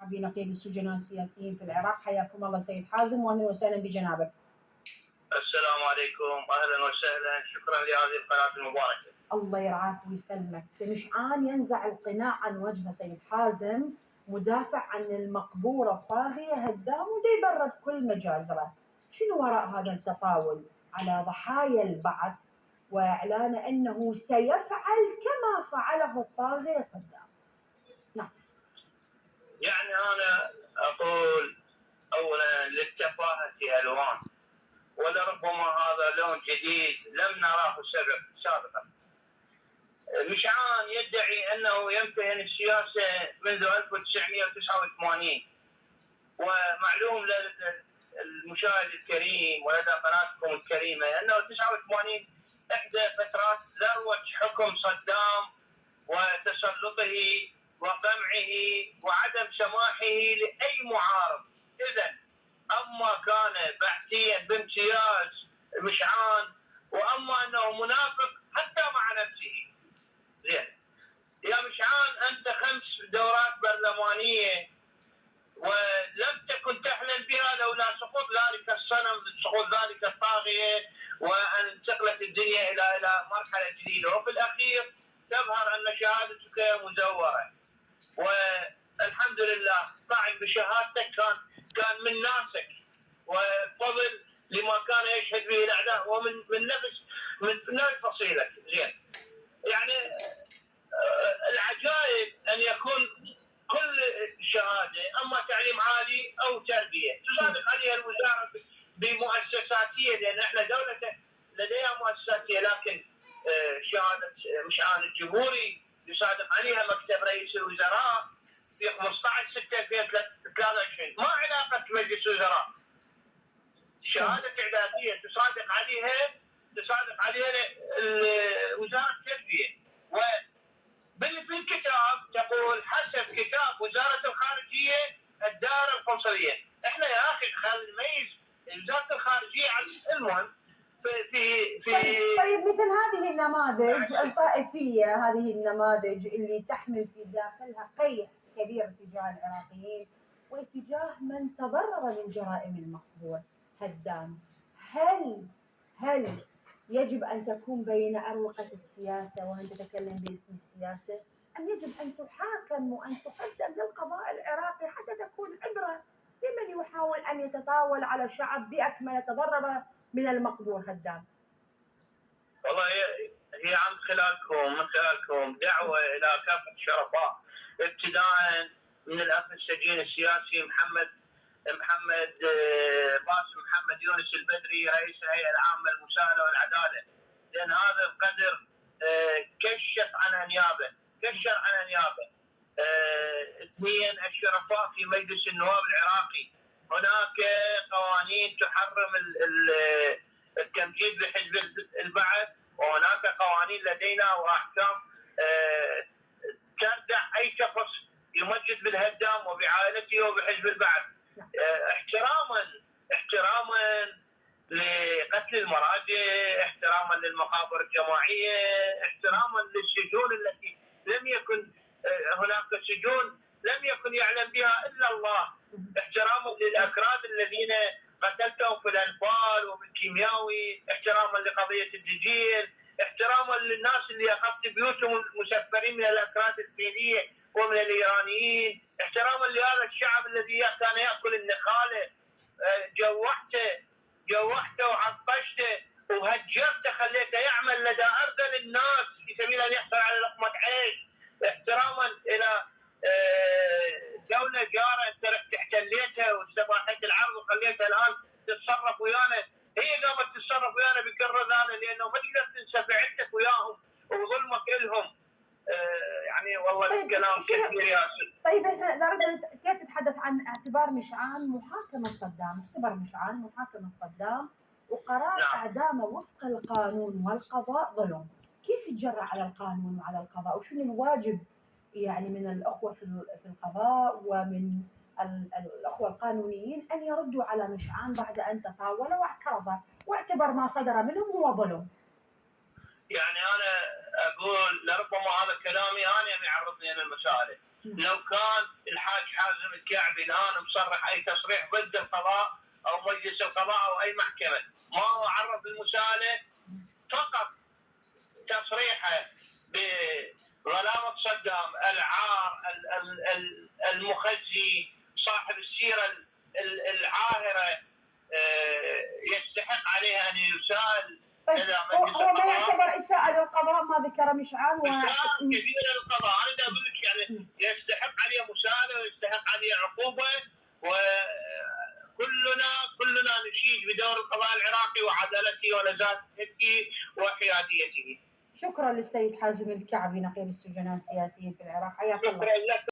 أبي نقيب السجناء السياسيين في العراق. حياكم الله سيد حازم، وأهلا وسهلا بجنابك. السلام عليكم، أهلا وسهلا، شكرا لهذه القناة المباركة. الله يرعاك ويسلمك. مشعان ينزع القناع عن وجه سيد حازم، مدافع عن المقبورة الطاغية هدام، ودا يبرد كل مجازره. شنو وراء هذا التطاول على ضحايا البعث وإعلان أنه سيفعل كما فعله الطاغية صدام؟ نعم. يعني أنا أقول أولا للتفاهة ألوان، ولربما هذا لون جديد لم نراه سابقا. مشعان يدعي أنه يمتهن السياسة منذ 1989، ومعلوم للمشاهد الكريم ولدى قناتكم الكريمة أنه 89 إحدى فترات ذروة حكم صدام وتسلطه وقمعه وعدم سماحه لأي معارض. إذن أما كان بحثيا بامتياز مشعان، وأما أنه منافق حتى مع نفسه. زين يا مشعان، أنت 5 دورات برلمانية ولم تكن تحلم بها لولا سقوط ذلك الصنم، سقوط ذلك الطاغية، وأن انتقلت الدنيا إلى مرحلة جديدة، وفي الأخير تظهر أن شهادتك مزورة. والحمد لله طعن بشهادتك كان من ناسك، وفضل لما كان يشهد به الأعداء ومن نفس فصيلك. زين يعني العجائب أن يكون كل شهادة أما تعليم عالي أو تربية تصادق عليها الوزارة بمؤسساتية، لأن احنا دولة لديها مؤسساتية، لكن شهادة مشعان الجمهوري يصادق عليها مكتب رئيس الوزراء في 15/6/2023. ما علاقة مجلس الوزراء؟ شهادة إعدادية تصادق عليها وزارة التربية. بالكتاب تقول حسب كتاب وزارة الخارجية الدار القنصلية. احنا يا اخي خلينا نميز وزارة الخارجية عن المهم في طيب مثل هذه النماذج الطائفية، هذه النماذج اللي تحمل في داخلها قيح كبير تجاه العراقيين واتجاه من تضرر من جرائم المقبور هدام، هل يجب أن تكون بين أروقة السياسة، وأن تتكلم باسم السياسة، أن يجب أن تحاكم وأن تقدم للقضاء العراقي حتى تكون عبرة لمن يحاول أن يتطاول على شعب بأكمله تضرر من المقبور هدام؟ والله هي من خلالكم دعوة إلى كافة الشرفاء، ابتداء من الأخ السجين السياسي محمد باسم محمد يونس البدري رئيس الهيئة العامة للمساءلة والعدالة، لأن هذا القدر كشف عن أنيابه. 2 الشرفاء في مجلس النواب العراقي. هناك قوانين تحرم التمجيد بحزب البعث، وهناك قوانين لدينا وأحكام تردع أي شخص يمجد بالهدام وبعائلته وبحزب البعث. احتراما لقتل المراجع، احتراما للمقابر الجماعية، احتراما للسجون التي لم يكن هناك سجون لم يكن يعلم بها إلا الله، احتراما للأكراد الذين قتلتهم في الأنفال وبالكيمياوي، احتراما لقضية الدجيل، احتراما للناس اللي أخذت بيوتهم المسفرين من الأكراد الصينية ومن الإيرانيين، احتراما لهذا الشعب الذي كان يأكل النخالة. جوحته وعطشته وهجرته، خليته يعمل لدى أرذل الناس في سبيل أن يحصل على لقمة عيش. احتراما إلى دولة جارة أنت رحت احتليتها واستباحت العرض وخليتها الآن تتصرف ويانا. هي قامت تتصرف ويانا بكل رذانة، لأنه ما تقدر تنسى فعلتك وياهم وظلمك إلهم. يعني والله الكلام كثير ياسر. طيب احنا نريد كيف تتحدث عن اعتبار مشعان محاكمة صدام؟ اعتبر مشعان محاكمة صدام وقرار اعدامه وفق القانون والقضاء ظلم. كيف يتجرأ على القانون وعلى القضاء؟ وشنو الواجب يعني من الأخوة في القضاء ومن الأخوة القانونيين أن يردوا على مشعان بعد أن تطاول واعترض واعتبر ما صدر منهم هو ظلم؟ يعني أنا أقول لربما هذا كلامي أنا يعرضني أنا المسائل، لو كان الحاج حازم الكعبي الان مصرح اي تصريح ضد القضاء او مجلس القضاء او اي محكمه، ما هو عرف المساله، فقط تصريحه بغلامه صدام، العار، المخزي، صاحب السيره العاهره، يستحق عليه ان يسال. طيب هو ما يعتبر اساءه للقضاء ما ذكر مشعل إساءة كبيرة للقضاء، أنا أقول لك يعني يستحق عليه مساءلة ويستحق عليه عقوبة، وكلنا نشيد بدور القضاء العراقي وعدالته ونزاهته وحياديته. شكرا للسيد حازم الكعبي نقيب السجناء السياسيين في العراق، حياك الله. شكرا لك.